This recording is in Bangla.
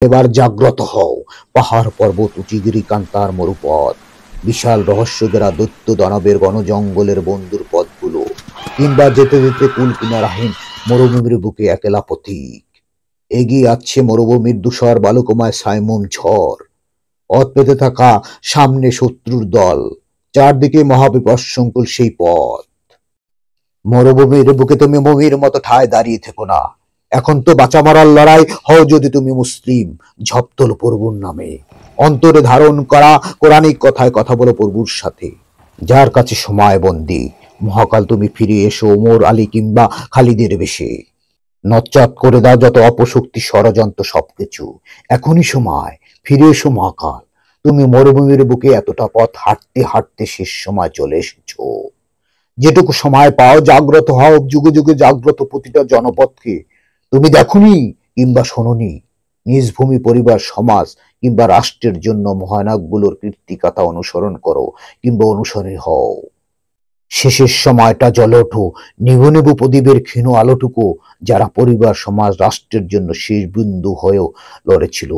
এবার জাগ্রত হও, পাহাড় পর্বত উচিগিরি কান্তার মরুপথ, বিশাল রহস্যঘেরা দৈত্য দানবের গণজঙ্গলের বন্ধুর পথগুলো, কিংবা যেতে যেতে কুল কিনারাহীন মরুভূমির বুকে একলা পথিক। এগিয়ে আসছে মরুভূমির ধূসর বালুকময় সাইমুম ঝড়, পথ পেতে থাকা সামনে শত্রুর দল, চারদিকে মহাবিপদ সেই পথ। মরুভূমির বুকে তুমি মমির মতো ঠায় দাঁড়িয়ে থেকো না। এখন তো বাঁচা মরার লড়াই, হও যদি তুমি মুসলিম, ঝপতল প্রভুর নামে। অন্তরে ধারণ করা কোরআনিক কথায় কথা বলো প্রভুর সাথে, যার কাছে সময় বন্দী। মহাকাল তুমি ফিরে এসো ওমর আলী কিংবা খালিদের বেশে, নচ্চাত করে দাও যত অপশক্তি ষড়যন্ত্র সবকিছু। এখনই সময়, ফিরে এসো মহাকাল। তুমি মরুভূমির বুকে এতটা পথ হাঁটতে হাঁটতে শেষ সময় চলে এসেছো। যেটুকু সময় পাও জাগ্রত হও, যুগে যুগে জাগ্রত প্রতিটা জনপদকে। তুমি দেখোনি কিংবা শোনোনি, নিজ ভূমি, পরিবার, সমাজ কিংবা রাষ্ট্রের জন্য মহানায়কগুলোর কীর্তিকথা অনুসরণ করো কিংবা অনুসরণী হও। শেষের সময়টা জ্বলে ওঠো, নিভু নিভু প্রদীপের ক্ষীণ আলোটুকু, যারা পরিবার, সমাজ, রাষ্ট্রের জন্য শেষ বিন্দু হয়েও লড়েছিল।